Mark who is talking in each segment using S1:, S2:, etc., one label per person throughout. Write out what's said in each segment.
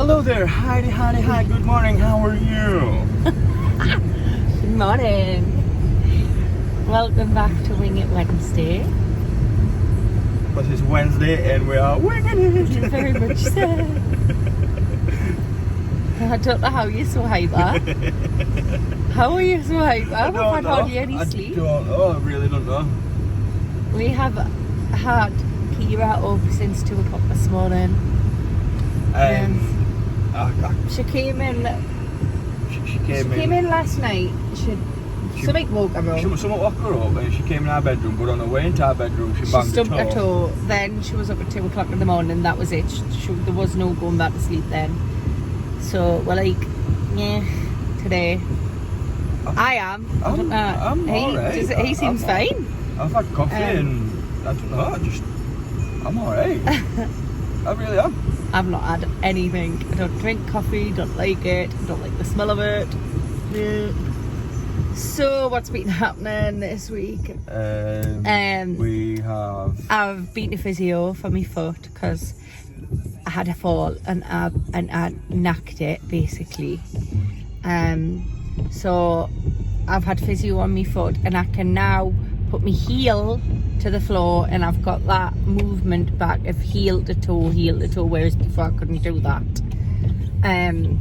S1: Hello there, Heidi, hi, good morning, how are you?
S2: Good morning. Welcome back to Wing It Wednesday.
S1: But it's Wednesday and we are winging it.
S2: Very much so. I don't know how you're so hyper. How are you so hyper? I've had hardly any sleep.
S1: I really don't know.
S2: We have had Kira up since 2 o'clock this morning. She came in. She came in last night. Something woke her up.
S1: Someone woke her up and she came in our bedroom, but on her way into our bedroom she banged
S2: stumped
S1: her toe.
S2: Then she was up at 2 o'clock in the morning. That was it. There was no going back to sleep then. So we're like, yeah, today. I'm alright. He seems fine.
S1: I've had coffee and I don't know. I'm alright. I really am.
S2: I've not had anything. I don't drink coffee. Don't like it. Don't like the smell of it. Yeah. So what's been happening this week? I've been to physio for my foot because I had a fall and I knacked it basically. So I've had physio on my foot and I can now put my heel to the floor and I've got that movement back of heel to toe, whereas before I couldn't do that.
S1: And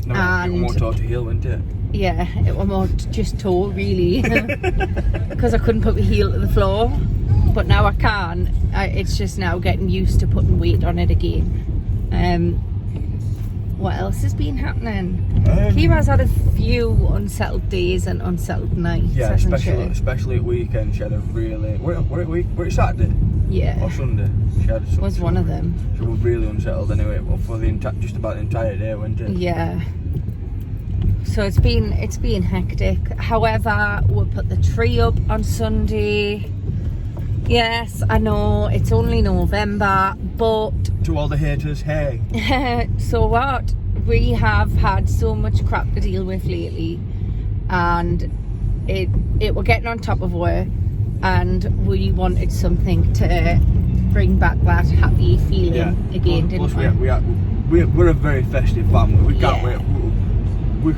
S1: more toe to heel, wasn't it?
S2: Yeah, it was more just toe really, because I couldn't put my heel to the floor, but now I can. It's just now getting used to putting weight on it again. What else has been happening? Kira's had a few unsettled days and unsettled nights.
S1: Yeah, especially at weekend. She had a really. Were it Saturday?
S2: Yeah.
S1: Or Sunday? She had some.
S2: Was one of them.
S1: She was really unsettled anyway. Well, for just about the entire day, wasn't it?
S2: Yeah. So it's been hectic. However, we'll put the tree up on Sunday. Yes, I know it's only November, but
S1: to all the haters, hey.
S2: So what? We have had so much crap to deal with lately, and we're getting on top of work, and we wanted something to bring back that happy feeling again, didn't we?
S1: We're a very festive family. We can't wait.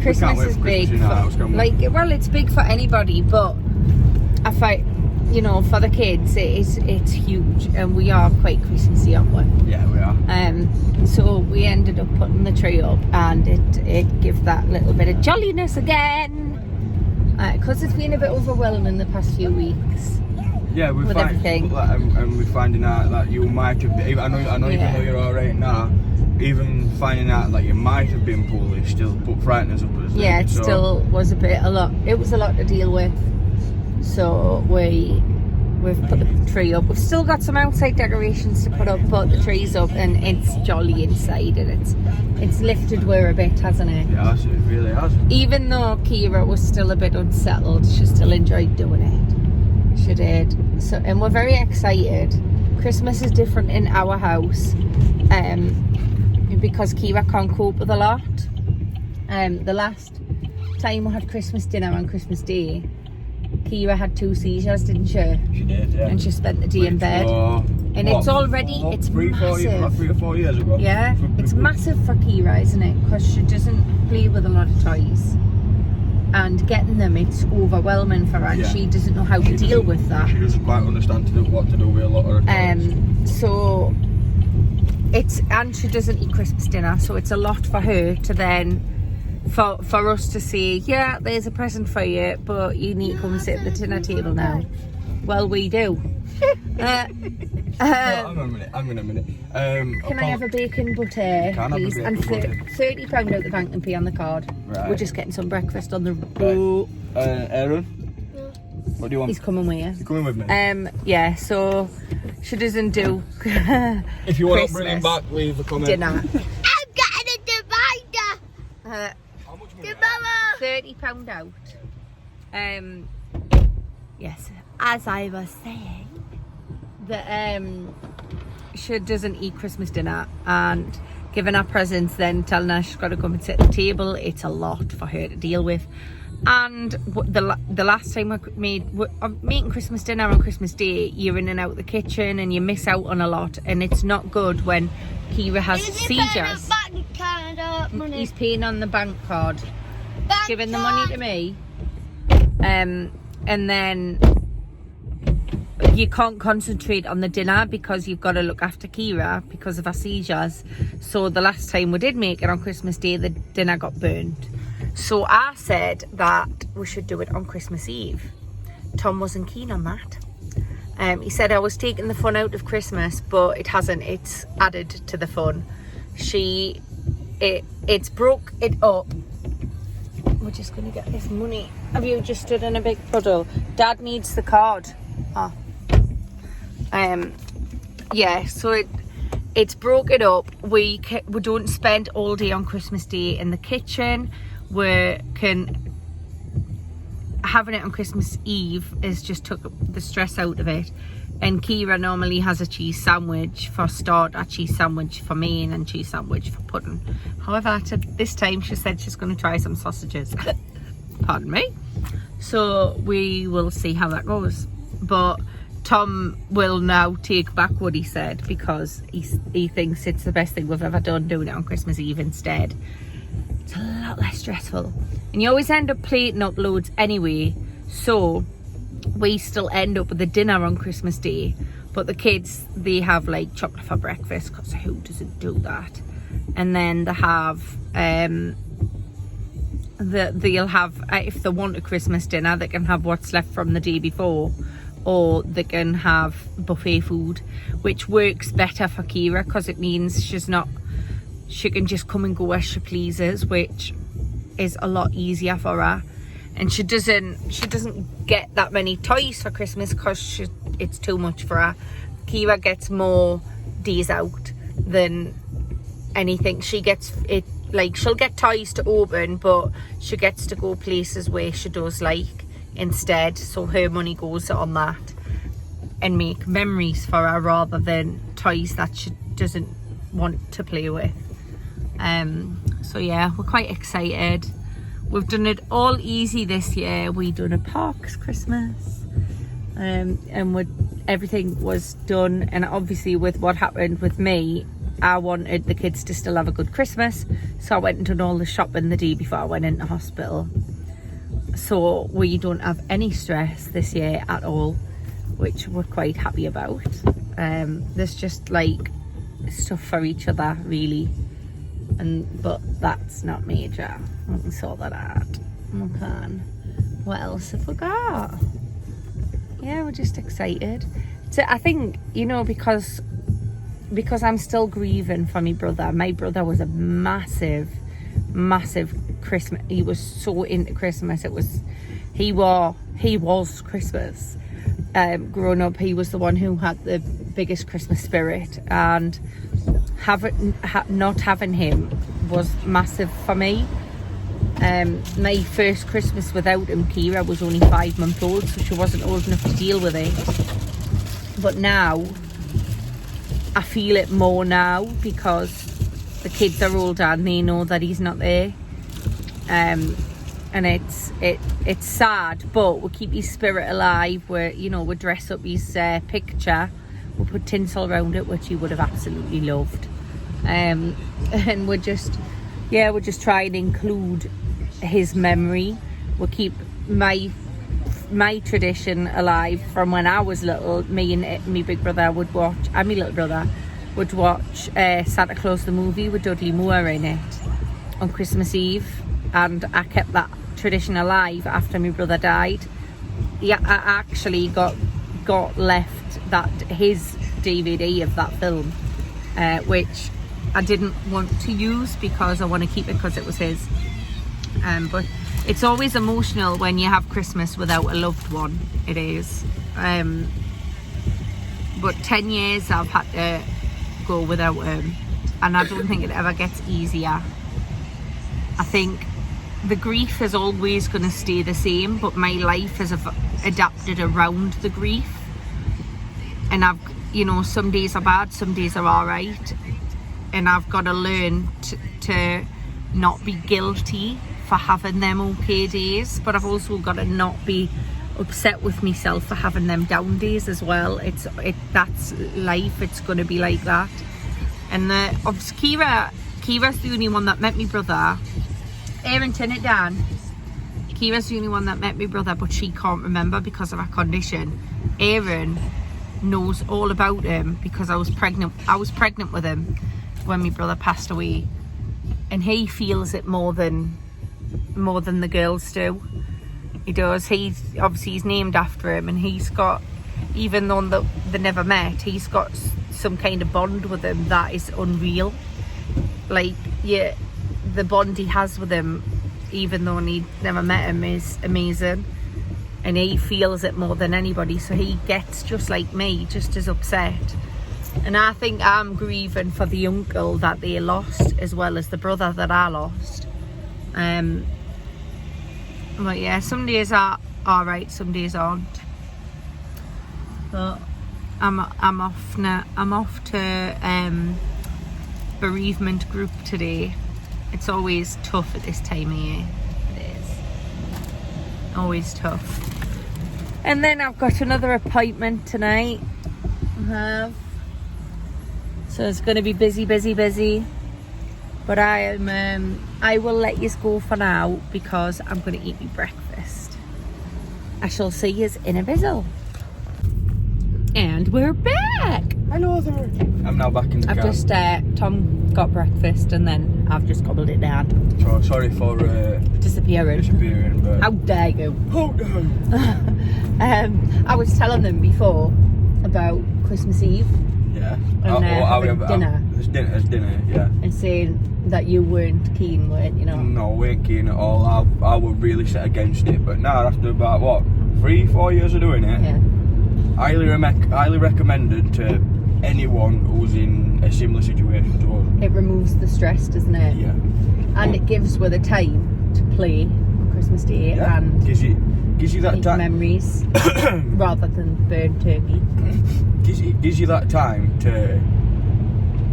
S2: Christmas is big. It's big for anybody, but I find, for the kids, it's huge, and we are quite Christmassy, aren't we?
S1: Yeah, we are.
S2: So we ended up putting the tree up, and it gives that little bit of jolliness again, because it's been a bit overwhelming the past few weeks.
S1: Yeah, everything. And we're finding out that you might have been. I know even though you're alright now. Even finding out that you might have been poorly still put frighteners up us.
S2: Yeah, it still was a lot. It was a lot to deal with. So we've put the tree up. We've still got some outside decorations to put up, but the tree's up and it's jolly inside, and it's lifted we're a bit, hasn't it?
S1: Yeah, it really has. Even
S2: though Kira was still a bit unsettled, she still enjoyed doing it. She did. So, and we're very excited. Christmas is different in our house. Because Kira can't cope with a lot. The last time we had Christmas dinner on Christmas Day, Kira had 2 seizures, didn't she?
S1: She did, yeah.
S2: And she spent the day in bed. It's already, it's massive.
S1: 3 or 4 years ago.
S2: Yeah, it's massive for Kira, isn't it? Because she doesn't play with a lot of toys. And getting them, it's overwhelming for her, and she doesn't know how to deal with that.
S1: She doesn't quite understand what to do with a lot of her toys.
S2: So and she doesn't eat Christmas dinner, so it's a lot for her to then for us to say, yeah, there's a present for you, but you need to come and sit at the dinner table now. Well, we do.
S1: Hang on a minute.
S2: Can I have a bacon butter, please? And £30 out the bank and pay on the card.
S1: Right.
S2: We're just getting some breakfast on the road.
S1: Aaron? What do you want?
S2: He's coming with you.
S1: You're coming with me?
S2: Yeah, so she doesn't do
S1: if you want to bring him back, leave a comment.
S2: Dinner.
S3: I'm getting a divider.
S1: How much money?
S2: £30 out. Yes, as I was saying, that she doesn't eat Christmas dinner, and giving her presents, then telling her she's got to come and sit at the table, it's a lot for her to deal with. And the last time I'm making Christmas dinner on Christmas Day, you're in and out of the kitchen and you miss out on a lot, and it's not good when Kira has seizures. He's paying on the bank card.
S3: Bank
S2: Giving the
S3: card.
S2: money to me. And then you can't concentrate on the dinner because you've got to look after Kira because of her seizures. So the last time we did make it on Christmas Day, the dinner got burnt. So I said that we should do it on Christmas Eve. Tom wasn't keen on that. He said I was taking the fun out of Christmas, but it hasn't. It's added to the fun. It's broke it up. We're just gonna get this money. Have you just stood in a big puddle? Dad needs the card. Oh. Yeah, so it's broke it up. We don't spend all day on Christmas Day in the kitchen. We can having it on Christmas Eve is just took the stress out of it. And Kira normally has a cheese sandwich for start, a cheese sandwich for main, and cheese sandwich for pudding. However, this time she said she's going to try some sausages. Pardon me. So we will see how that goes. But Tom will now take back what he said because he thinks it's the best thing we've ever done, doing it on Christmas Eve instead. It's a lot less stressful. And you always end up plating up loads anyway. So we still end up with the dinner on Christmas Day, but the kids, they have like chocolate for breakfast because who doesn't do that? And then they have they'll have if they want a Christmas dinner, they can have what's left from the day before, or they can have buffet food, which works better for Kira because it means she can just come and go as she pleases, which is a lot easier for her. And she doesn't get that many toys for Christmas because it's too much for her. Kira gets more days out than anything. She gets it, like she'll get toys to open, but she gets to go places where she does like instead. So her money goes on that and make memories for her rather than toys that she doesn't want to play with. So yeah, we're quite excited. We've done it all easy this year. We done a parks Christmas, and everything was done. And obviously with what happened with me, I wanted the kids to still have a good Christmas, so I went and done all the shopping the day before I went into hospital. So we don't have any stress this year at all, which we're quite happy about. There's just like stuff for each other really, but that's not major. We can sort that out. Okay. What else have we got? Yeah, we're just excited. So I think, because I'm still grieving for my brother. My brother was a massive Christmas. He was so into Christmas. He was Christmas. Growing up, he was the one who had the biggest Christmas spirit, and not having him was massive for me. My first Christmas without him, Kira was only 5 months old, so she wasn't old enough to deal with it. But now I feel it more now because the kids are older and they know that he's not there. And it's sad, but we keep his spirit alive. We dress up his picture, we put tinsel around it, which he would have absolutely loved. And we're just try and include his memory. We'll keep my tradition alive from when I was little. Me and my big brother would watch, and my little brother would watch Santa Claus the movie with Dudley Moore in it on Christmas Eve, and I kept that tradition alive after my brother died. Yeah, I actually got left his DVD of that film, which I didn't want to use because I want to keep it because it was his. But it's always emotional when you have Christmas without a loved one. It is. But 10 years I've had to go without him, and I don't think it ever gets easier. I think the grief is always going to stay the same, but my life has adapted around the grief. And some days are bad, some days are all right. And I've got to learn to not be guilty for having them okay days, but I've also got to not be upset with myself for having them down days as well. That's life. It's going to be like that. And obviously Kira's the only one that met me brother. Erin, turn it down. Kira's the only one that met me brother, but she can't remember because of her condition. Erin knows all about him because I was pregnant with him when my brother passed away, and he feels it more than the girls do. He does. He's named after him, and he's got, even though they never met, he's got some kind of bond with him that is unreal. Like, yeah, the bond he has with him, even though he never met him, is amazing. And he feels it more than anybody, so he gets, just like me, just as upset. And I think I'm grieving for the uncle that they lost, as well as the brother that I lost. But yeah, some days are alright, some days aren't. But I'm off now. I'm off to bereavement group today. It's always tough at this time of year. It is always tough. And then I've got another appointment tonight. So it's going to be busy. But I will let you go for now because I'm going to eat my breakfast. I shall see you in a bizzle. And we're back.
S1: Hello there. I'm now back in the car.
S2: I've just Tom got breakfast and then I've just gobbled it down.
S1: So sorry for disappearing. But
S2: How dare you?
S1: How dare you?
S2: I was telling them before about Christmas Eve.
S1: Yeah.
S2: And dinner.
S1: It's dinner, yeah.
S2: And saying that you weren't keen, weren't you?
S1: No, we weren't keen at all. I was really set against it. But now, after about, 3-4 years of doing it,
S2: yeah.
S1: highly recommended to anyone who's in a similar situation to us.
S2: It removes the stress, doesn't it?
S1: Yeah.
S2: And it gives with a time to play on Christmas Day,
S1: yeah.
S2: and
S1: gives you that time,
S2: memories rather than burnt turkey.
S1: Gives you that time to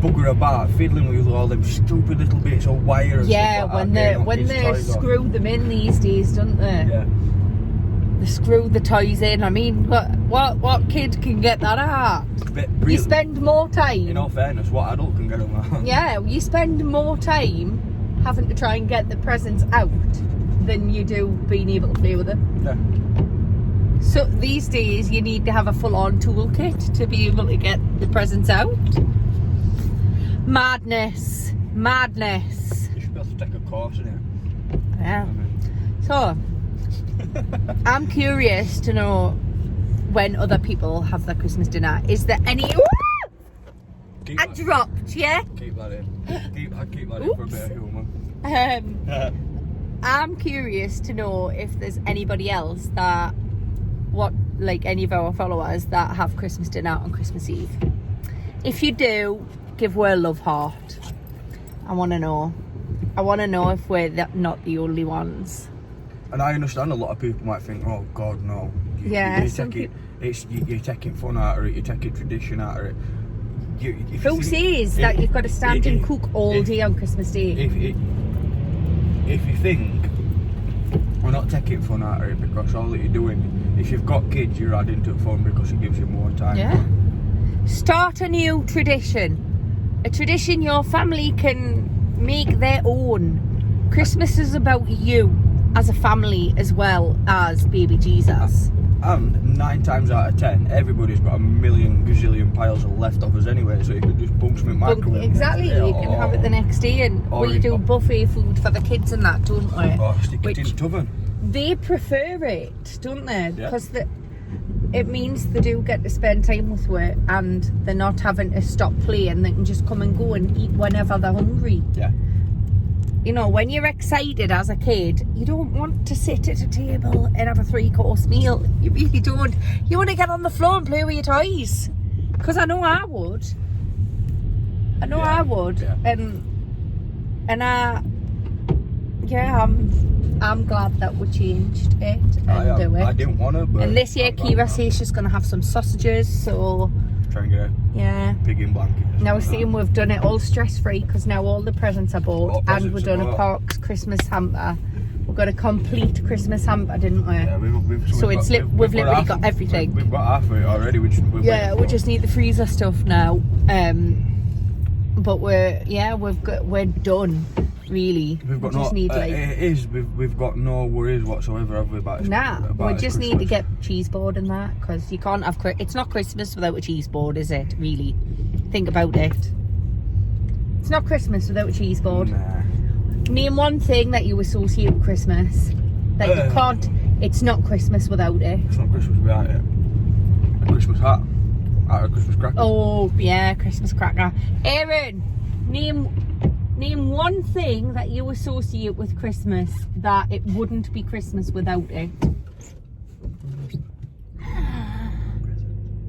S1: bugger about, fiddling with all them stupid little bits of wire and stuff like
S2: when they screw them in these days, don't they?
S1: Yeah.
S2: They screw the toys in. I mean, what kid can get that out?
S1: Really,
S2: you spend more time.
S1: In all fairness, what adult can get them out?
S2: Yeah, you spend more time having to try and get the presents out than you do being able to play with them.
S1: Yeah.
S2: So these days you need to have a full-on toolkit to be able to get the presents out. Madness.
S1: You should be able to take a course in it.
S2: Yeah. So I'm curious to know when other people have their Christmas dinner. Is there any? I dropped, yeah.
S1: Keep that in. I keep that in for a bit of humour.
S2: I'm curious to know if there's anybody else that, any of our followers that have Christmas dinner on Christmas Eve. If you do, give her a love heart. I want to know. I want to know if we're not the only ones.
S1: And I understand a lot of people might think, oh God, no. You're taking fun out of it, you're taking tradition out of it.
S2: Who says that you've got to stand and cook all day on Christmas Day?
S1: If you think we're not taking fun out of it because all that you're doing, if you've got kids, you're adding to fun because it gives you more time.
S2: Yeah. Start a new tradition. A tradition your family can make their own. Christmas is about you as a family as well as baby Jesus.
S1: And 9 times out of 10, everybody's got a million gazillion piles of leftovers anyway, so you can just bung some in microwave.
S2: Exactly, you can have it the next day, and we do buffet food for the kids and that, don't we?
S1: Or stick it in the oven.
S2: They prefer it, don't they?
S1: Yeah.
S2: Because it means they do get to spend time with it, and they're not having to stop playing. They can just come and go and eat whenever they're hungry.
S1: Yeah.
S2: You know, when you're excited as a kid, you don't want to sit at a table and have a 3-course meal. You really don't. You want to get on the floor and play with your toys. Because I know I would. I would.
S1: Yeah.
S2: I'm glad that we changed it and do it.
S1: I didn't want to, but...
S2: And this year, Kira says she's going to have some sausages, so...
S1: Try and get a pig in blanket.
S2: Now we're seeing we've done it all stress-free because now all the presents are bought and we've done a Parks Christmas hamper. We've got a complete Christmas hamper, didn't we?
S1: Yeah, we've
S2: literally got everything.
S1: We've got half of it already.
S2: We just need the freezer stuff now. But we're done. Really,
S1: We've got we've got no worries whatsoever, have we?
S2: We just need to get cheese board and that, because you can't have. It's not Christmas without a cheese board, is it? Really, think about it. It's not Christmas without a cheese board.
S1: Nah.
S2: Name one thing that you associate with Christmas that you can't. It's not Christmas without it.
S1: It's not Christmas without it. A Christmas hat. A Christmas cracker.
S2: Oh yeah, Christmas cracker. Aaron, name one thing that you associate with Christmas that it wouldn't be Christmas without it.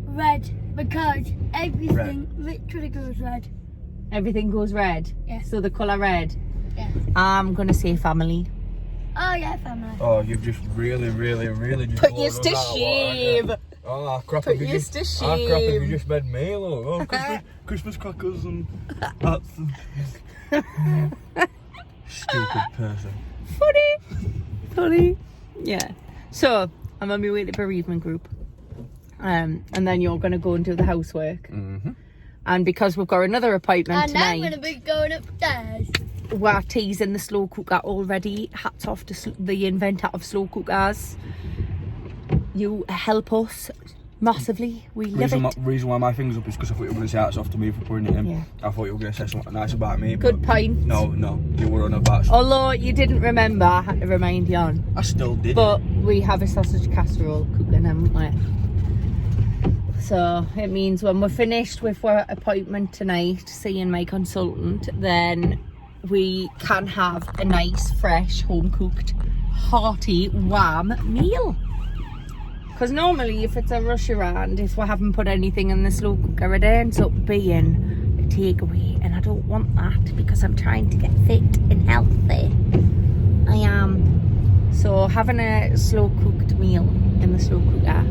S3: Red, because everything literally goes red.
S2: Everything goes red?
S3: Yeah.
S2: So the colour red?
S3: Yeah.
S2: I'm going to say family.
S3: Oh yeah, family.
S1: Oh, you've just really just
S2: put yours to shame.
S1: Oh crap!
S2: Put yours to shame.
S1: Oh crap! Have you just made me look? Oh, Christmas crackers and hats. Stupid person.
S2: Funny. Yeah. So I'm on my way to bereavement group, and then you're going to go and do the housework.
S1: Mm-hmm.
S2: And because we've got another appointment
S3: And
S2: tonight,
S3: I'm going to be going upstairs.
S2: we're teasing the slow cooker already. Hats off to the inventor of slow cookers. You help us massively. We love it.
S1: Reason why my thing's up is because I thought you were going to say hats off to me for putting it in.
S2: Yeah.
S1: I thought you were going to say something nice about me.
S2: Good
S1: but
S2: point.
S1: No, you were on about.
S2: Although you didn't remember, I had to remind you on.
S1: I still did.
S2: But we have a sausage casserole cooking, haven't we? So it means when we're finished with our appointment tonight, seeing my consultant, then we can have a nice, fresh, home-cooked, hearty, warm meal. Because normally if it's a rush around, if we haven't put anything in the slow cooker, it ends up being a takeaway. And I don't want that because I'm trying to get fit and healthy. I am. So having a slow cooked meal in the slow cooker,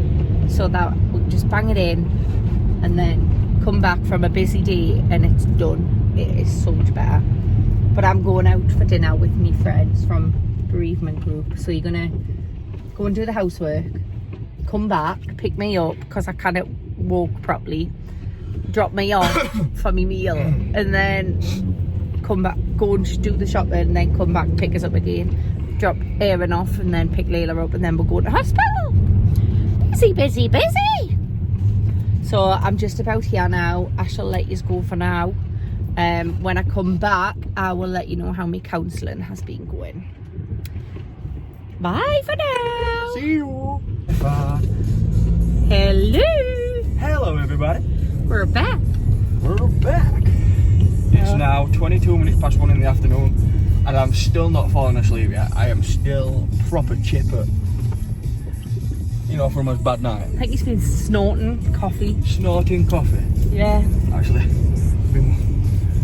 S2: so that we'll just bang it in and then come back from a busy day and it's done. It is so much better. But I'm going out for dinner with me friends from bereavement group, so you're gonna go and do the housework, come back, pick me up because I can't walk properly, drop me off for me meal, and then come back, go and do the shopping, and then come back and pick us up again, drop Aaron off, and then pick Layla up, and then we'll go to the hospital. Busy. So I'm just about here now. I shall let you go for now. When I come back, I will let you know how my counselling has been going. Bye for now.
S1: See you.
S2: Hello
S1: everybody.
S2: We're back.
S1: It's now 22 minutes past 1 in the afternoon and I'm still not falling asleep yet. I am still proper chipper. You know, from a bad night.
S2: I think he's been snorting coffee.
S1: Snorting coffee?
S2: Yeah.
S1: Actually,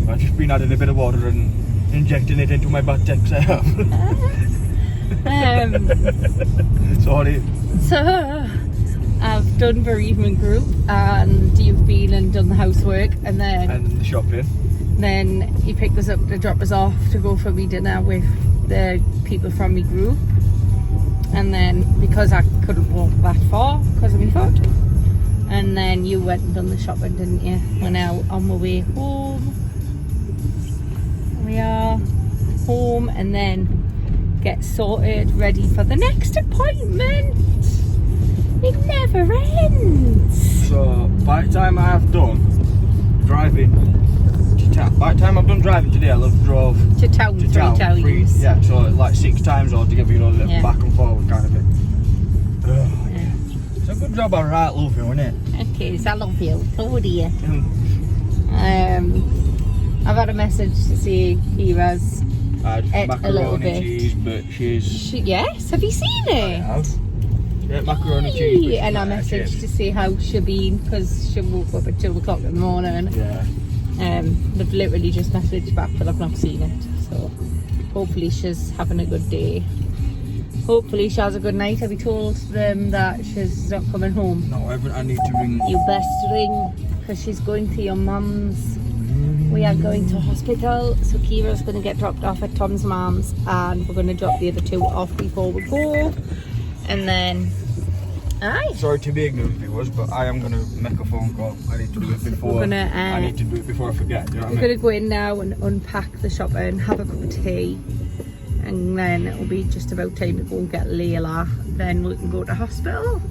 S1: I've just been adding a bit of water and injecting it into my butt cheeks. I have. Sorry.
S2: So, I've done bereavement group and you've been and done the housework and
S1: the shopping.
S2: Then you picked us up to drop us off to go for me dinner with the people from my group. And then, because I couldn't walk that far because of my foot, and then you went and done the shopping, didn't you? We're now on my way home. We are home and then get sorted, ready for the next appointment. It never ends.
S1: So, by the time I've done driving to town, today, I'll have drove
S2: to town 3 times.
S1: Yeah, so like 6 times altogether, you know, back and forward kind of thing.
S2: Yeah.
S1: It's a good job I right love you, isn't it?
S2: Okay, so I love you. So do you. I've had a message to say Kira's ate a little bit.
S1: Cheese, but
S2: yes, have you seen it?
S1: I have. Yeah, macaroni cheese.
S2: And I messaged to see how she'd been because she woke up at 2 o'clock in the morning.
S1: Yeah.
S2: They've literally just messaged back, but I've not seen it. So hopefully she's having a good day. Hopefully she has a good night. Have you told them that she's not coming home?
S1: No, I need to ring.
S2: You best ring because she's going to your mum's. We are going to hospital, so Kira's going to get dropped off at Tom's mum's and we're going to drop the other 2 off before we go. And then Aye.
S1: Sorry to be ignorant, viewers, but I am going to make a phone call. I need to do it before. I need to do it before I forget. You know what I mean?
S2: We're going to go in now and unpack the shop and have a cup of tea. And then it'll be just about time to go and get Layla. Then we can go to hospital.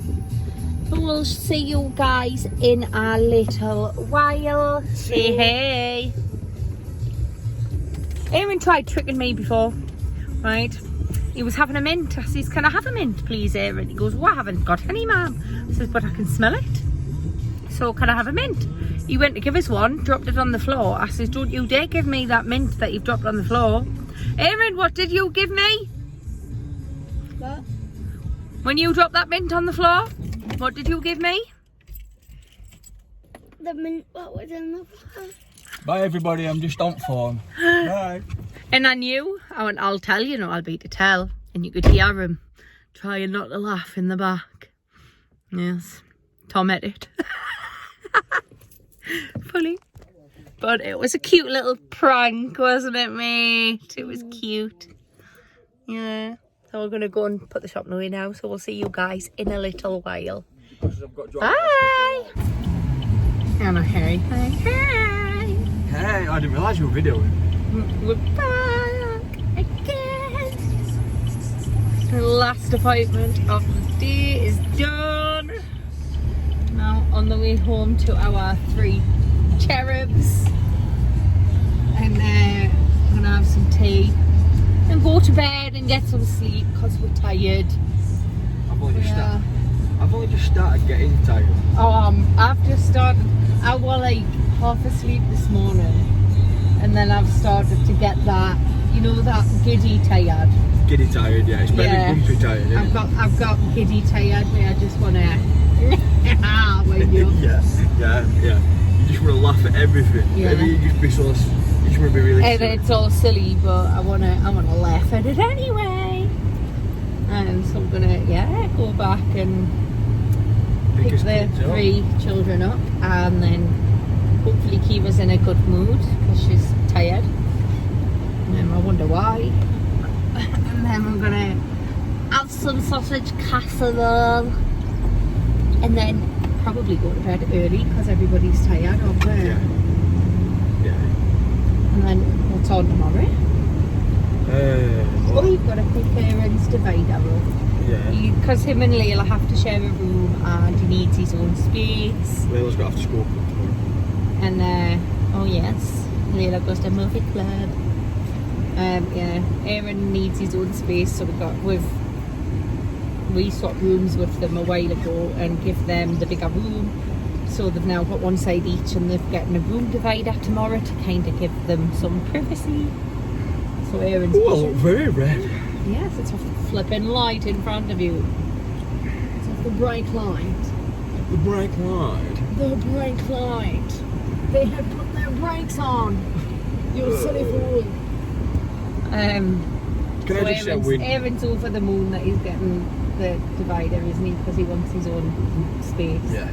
S2: So we'll see you guys in a little while. Say hey. Aaron tried tricking me before, right? He was having a mint. I says, can I have a mint, please, Aaron? He goes, well, I haven't got any, ma'am. I says, but I can smell it. So can I have a mint? He went to give us one, dropped it on the floor. I says, don't you dare give me that mint that you've dropped on the floor. Aaron, what did you give me?
S3: What?
S2: When you dropped that mint on the floor, what did you give me?
S3: The mint what was in the floor.
S1: Bye, everybody. I'm just on phone. Bye.
S2: And I knew, I'll tell you, no, I'll be to tell. And you could hear him trying not to laugh in the back. Yes, Tom edit. Funny. But it was a cute little prank, wasn't it, mate? It was cute. Yeah. So we're going to go and put the shop away now. So we'll see you guys in a little while. Bye. Anna, hey. Hey.
S1: Hey, I didn't realise you were videoing.
S2: We're back again. The last appointment of the day is done. Now on the way home to our 3 cherubs. And I'm going to have some tea and go to bed and get some sleep because we're tired.
S1: I've only just started getting tired.
S2: I've just started. I was like half asleep this morning, and then I've started to get that, you know, that giddy tired.
S1: Giddy tired, yeah. It's better than bumpy tired, isn't it?
S2: I've got giddy tired where I just want to when you.
S1: Yeah. You just want to laugh at everything.
S2: Yeah.
S1: Maybe you just be so. You just want to be really.
S2: And
S1: silly.
S2: it's all silly, but I wanna laugh at it anyway. And so I'm gonna go back and pick the 3 children up, and then hopefully Kiva's in a good mood because she's tired. And I wonder why. And then I'm gonna have some sausage casserole, and then probably go to bed early because everybody's tired, aren't they?
S1: Yeah.
S2: And then what's on tomorrow? We've got to pick Aaron's divider up.
S1: Yeah.
S2: Because him and Layla have to share a room and he needs his own space.
S1: Layla's got after school.
S2: And oh yes, Layla goes to movie club. Aaron needs his own space, so we swapped rooms with them a while ago and give them the bigger room. So they've now got one side each, and they're getting a room divider tomorrow to kind of give them some privacy. So Aaron's.
S1: Oh, very red.
S2: Yes, it's off the flipping light in front of you. It's off the bright light.
S1: The brake light.
S2: The brake light. They had put their brakes on. You silly fool.
S1: Can I just say
S2: Aaron's over the moon that he's getting the divider, isn't he? Because he wants his own space.
S1: Yeah.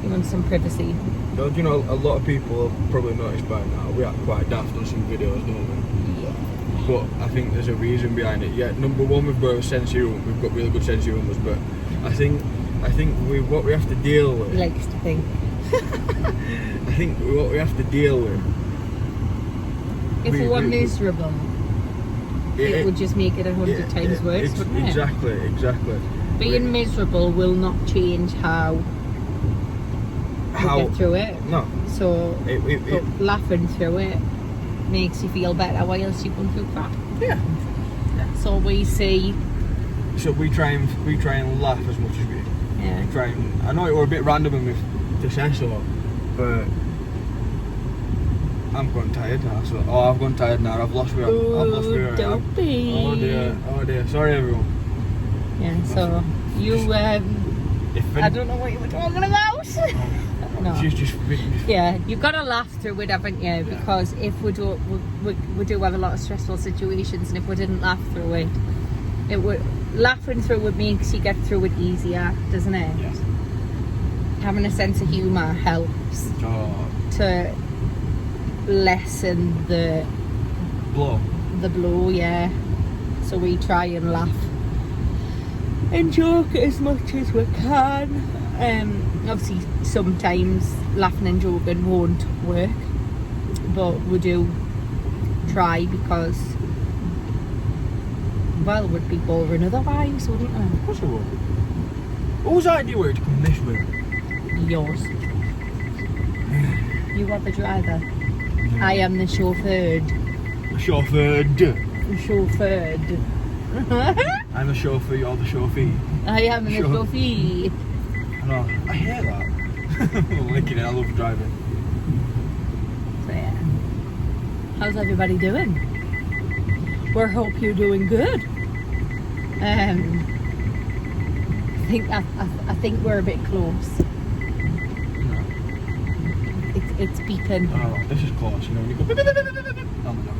S2: He wants some privacy.
S1: Do you know, a lot of people have probably noticed by now, we act quite daft on some videos, don't we?
S2: Yeah.
S1: But I think there's a reason behind it. Yeah, number one, we've got a sense of humour. We've got really good sense of humour, but I think what we have to deal with.
S2: He likes to think.
S1: I think what we have to deal with.
S2: If we were miserable, it would just make it 100 times worse, wouldn't it?
S1: Exactly.
S2: Being miserable will not change how we get through it.
S1: No.
S2: So, but laughing through it makes you feel better whilst you're going through crap.
S1: Yeah.
S2: So we see.
S1: So we try and laugh as much as we.
S2: Yeah.
S1: Try and. I know it were a bit random of me to say so, but I'm going tired now. So I've gone tired now. I've lost where I am.
S2: Don't be.
S1: Oh dear. Sorry everyone.
S2: Yeah. So you I don't know what you were talking about. No. Yeah, you've got to laugh through it, haven't you? Yeah. Because if we do have a lot of stressful situations, and if we didn't laugh through it, laughing through it makes you get through it easier, doesn't it?
S1: Yes.
S2: Having a sense of humour helps to lessen the
S1: blow.
S2: Yeah. So we try and laugh and joke as much as we can. Obviously sometimes laughing and joking won't work, but we do try because, well, it would be boring otherwise, wouldn't it?
S1: Of course I would. Whose idea were to come this way?
S2: Yours. You are the driver. I am the chauffeured.
S1: Chauffeured.
S2: Chauffeured.
S1: I'm a chauffeur, you're the chauffeur.
S2: I am the chauffeur.
S1: I know, I hear that. I'm liking it, I love driving.
S2: So yeah. How's everybody doing? We hope you're doing good. I think we're a bit close.
S1: No.
S2: It's beeping.
S1: Oh, this is close, you know, when you go. Oh my god.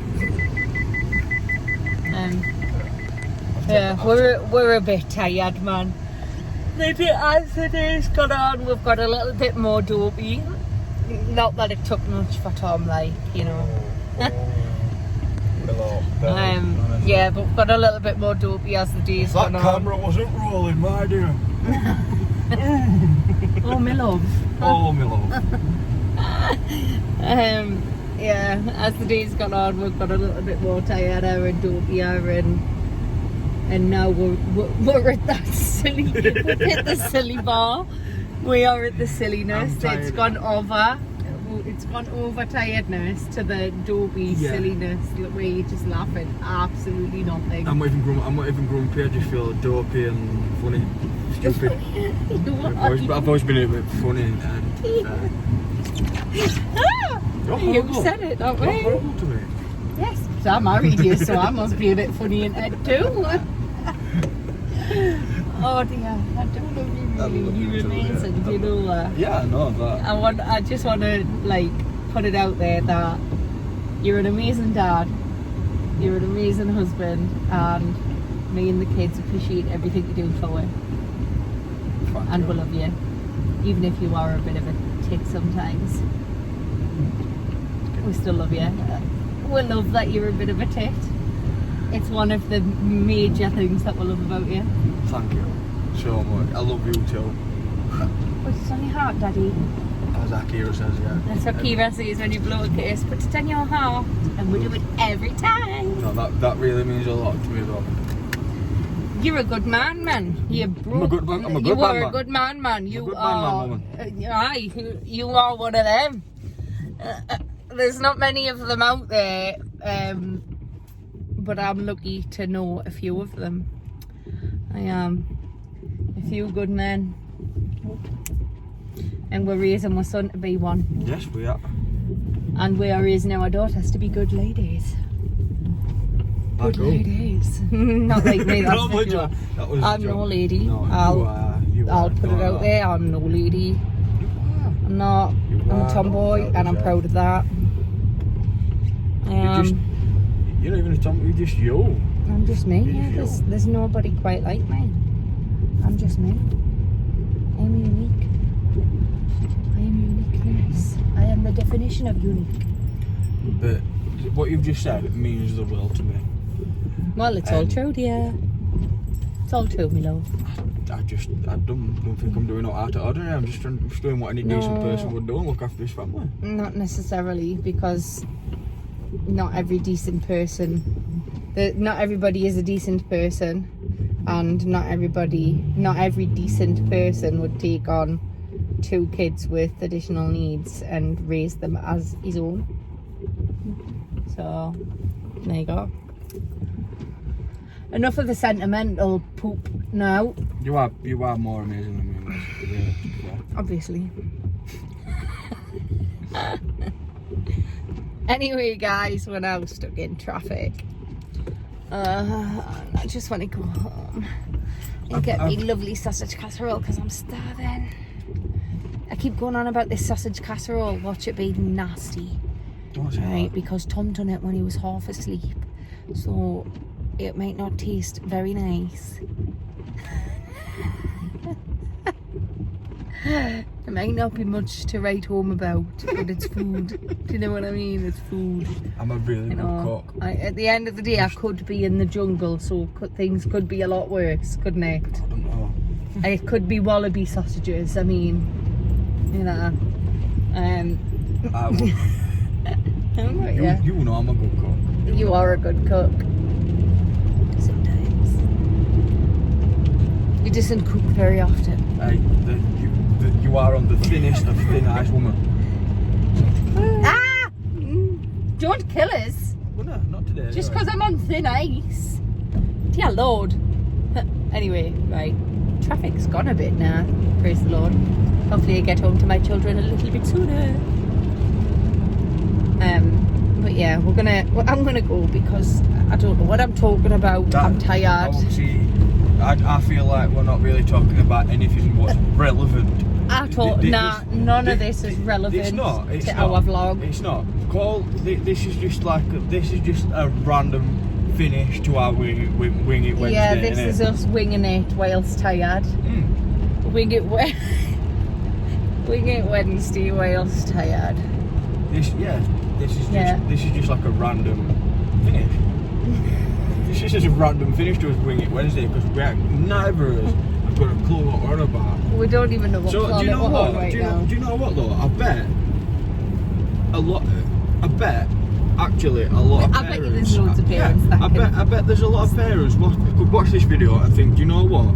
S2: Yeah, we're a bit tired, man. As the day's gone on, we've got a little bit more dopey. Not that it took much for Tom, like, you know. Yeah, but we've got a little bit more dopey as the day's gone on.
S1: That camera wasn't rolling, my dear.
S2: Oh, my love.
S1: Oh, my love.
S2: Yeah, as the day's gone on, we've got a little bit more tireder and dopier, and now we're at that silly. We've hit the silly bar. We are at the silliness. It's gone over. It's gone over tiredness to the dopey silliness where you're just laughing absolutely nothing.
S1: I'm not even grumpy. I just feel dopey and funny, stupid. I've always been a bit funny and.
S2: You said it, not me.
S1: Horrible to me.
S2: Yes, so I married you, so I must be a bit funny in head too. Oh dear, I don't love you really. You're amazing, do you know that?
S1: Yeah, I know that.
S2: I just want to like put it out there that you're an amazing dad, you're an amazing husband, and me and the kids appreciate everything you do for us. And we love you, even if you are a bit of a tit sometimes. We still love you. We love that you're a bit of a tit. It's one of the major things that we love about you.
S1: Thank you so much. I love you too.
S2: Put it on your heart, Daddy.
S1: As Akira says, yeah.
S2: That's what Kira says when you blow a kiss. Put it on your heart, and we do it every time.
S1: No, that really means a lot to me though.
S2: You're a good man.
S1: I'm a good man.
S2: You are a good man. You are. Aye, you are one of them. There's not many of them out there, but I'm lucky to know a few of them. I am a few good men, and we're raising my son to be one.
S1: Yes, we are.
S2: And we are raising our daughters to be good ladies. Good ladies. Not like me, that's for sure. I'm no lady.
S1: No,
S2: I'll put it out there, I'm no lady. I'm not. I'm a tomboy, and I'm proud of that.
S1: You're not even a tomboy, you're just you.
S2: I'm just me, yeah. There's nobody quite like me. I'm just me. I'm unique. I am uniqueness. I am the definition of unique.
S1: But what you've just said means the world to me.
S2: Well, it's all true, dear. It's all true, my love.
S1: I don't think I'm doing it out of ordinary. I'm just doing what any decent person would do and look after his family. Not necessarily, because
S2: not every decent person, not everybody is a decent person, and not every decent person would take on 2 kids with additional needs and raise them as his own. So there you go. Enough of the sentimental poop now.
S1: You are more amazing than me. Yeah.
S2: Obviously. Anyway, guys, we're now stuck in traffic. I just want to go home and get me lovely sausage casserole because I'm starving. I keep going on about this sausage casserole. Watch it be nasty. Right, because Tom done it when he was half asleep. So it might not taste very nice. It It might not be much to write home about, but it's food. Do you know what I mean? It's food.
S1: I'm a really good cook.
S2: At the end of the day, I could be in the jungle, so things could be a lot worse, couldn't it?
S1: I don't know.
S2: It could be wallaby sausages. I mean, you know.
S1: I would.
S2: Yeah.
S1: You know I'm a good cook.
S2: You are a good cook. Sometimes. You doesn't cook very often.
S1: Hey, you are on the thinnest of thin ice, woman.
S2: Ah! Don't kill us.
S1: Well, no, not today.
S2: Just
S1: anyway.
S2: because I'm on thin ice. Dear Lord. Anyway, right. Traffic's gone a bit now. Praise the Lord. Hopefully I get home to my children a little bit sooner. But yeah, I'm gonna go because I don't know what I'm talking about. I'm tired.
S1: I feel like we're not really talking about anything what's relevant.
S2: None of this is relevant to our vlog.
S1: It's not. This is just a random finish to our Wing It Wednesday.
S2: Yeah, this is us winging it whilst tired. Wing It Wednesday whilst tired.
S1: This is just like a random finish. This is just a random finish to us Wing It Wednesday because neither of us have got a clue what we're on about.
S2: We don't even know what planet we're on right now.
S1: Do you know what though? I bet a lot of parents.
S2: There's loads of parents
S1: I bet there's a lot of parents could watch this video and think, do you know what?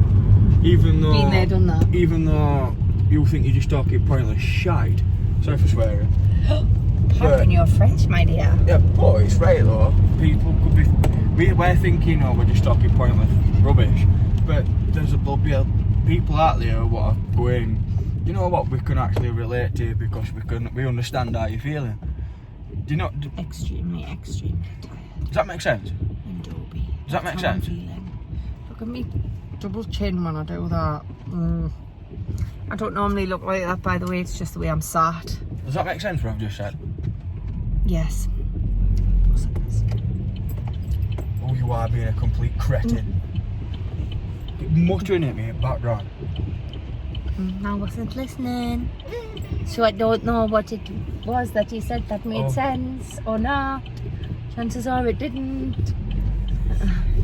S1: Even though
S2: been there, done that.
S1: Even though you think you're just talking pointless shite. Sorry for swearing.
S2: Pardon your French, my dear.
S1: Yeah, but it's right though. People could be. We're thinking, we're just talking pointless rubbish. But there'll be people out there who are going, you know what, we can actually relate to you because we understand how you're feeling. Do you know?
S2: Extremely tired.
S1: Does that make sense?
S2: And dopey.
S1: Does that make sense?
S2: Look at me double chin when I do that. I don't normally look like that, by the way. It's just the way I'm sat.
S1: Does that make sense what I've just said?
S2: Yes.
S1: Oh, you are being a complete cretin. Muttering at me in the background.
S2: I wasn't listening. So I don't know what it was that you said that made sense or not. Chances are it didn't.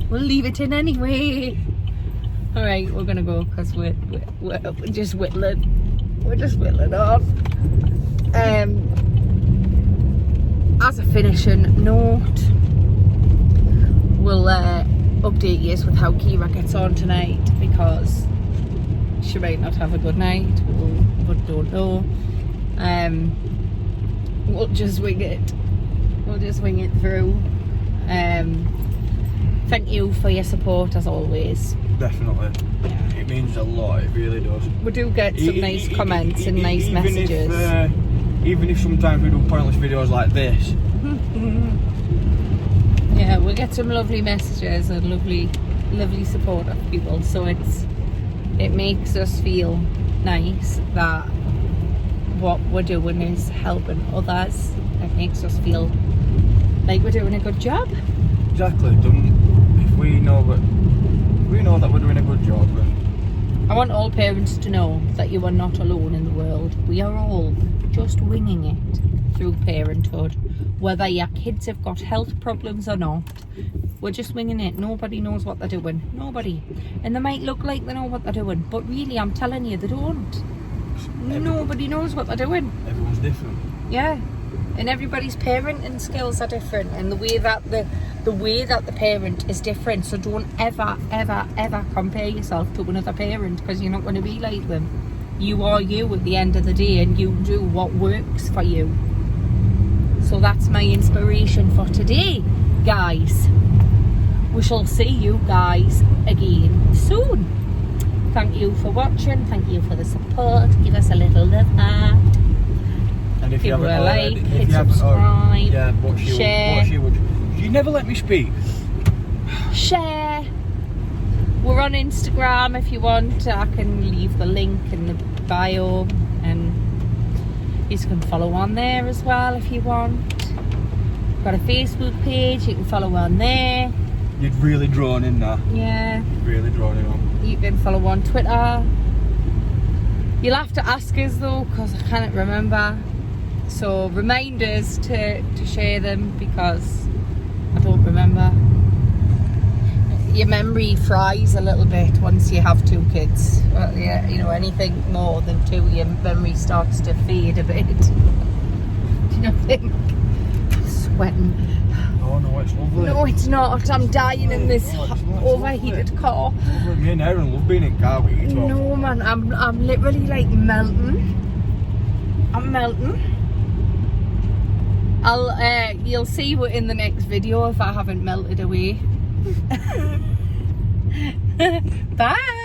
S2: We'll leave it in anyway. Alright, we're gonna go because we're just whittling. We're just whittling off. As a finishing note, we'll update you with how Kira gets on tonight because she might not have a good night, but don't know. We'll just wing it. We'll just wing it through. Thank you for your support as always.
S1: Definitely. Yeah. It means a lot, it really does.
S2: We do get some nice comments and nice messages.
S1: Even if sometimes we do pointless videos like this.
S2: Yeah, we get some lovely messages and lovely support of people, so it makes us feel nice that what we're doing is helping others. It makes us feel like we're doing a good job.
S1: Exactly. If we know that we're doing a good job.
S2: I want all parents to know that you are not alone in the world. We are all just winging it through parenthood. Whether your kids have got health problems or not, we're just winging it. Nobody knows what they're doing. Nobody. And they might look like they know what they're doing, but really, I'm telling you, they don't. Nobody knows what they're doing.
S1: Everyone's different.
S2: Yeah. And everybody's parenting skills are different, and the way that the parent is different. So don't ever compare yourself to another parent because you're not going to be like them. You are you at the end of the day, and you do what works for you. So that's my inspiration for today, guys. We shall see you guys again soon. Thank you for watching. Thank you for the support. Give us a little love heart.
S1: And if you
S2: give
S1: haven't
S2: a
S1: already,
S2: like, hit subscribe, share.
S1: You never let me speak.
S2: Share. We're on Instagram if you want. I can leave the link in the bio, and you can follow on there as well if you want. We've got a Facebook page, you can follow on there.
S1: You'd really drawn in that.
S2: Yeah.
S1: Really drawn in on.
S2: You can follow on Twitter. You'll have to ask us though, because I can't remember. So remind us to share them, because I don't remember. Your memory fries a little bit once you have 2 kids. Well, yeah, you know, anything more than 2, your memory starts to fade a bit. Do you not think? I'm sweating.
S1: Oh no, it's lovely.
S2: No, it's not. I'm dying in this overheated car.
S1: Me and Aaron love being in car with you.
S2: No man, I'm literally like melting. I'm melting. You'll see what in the next video if I haven't melted away. Bye.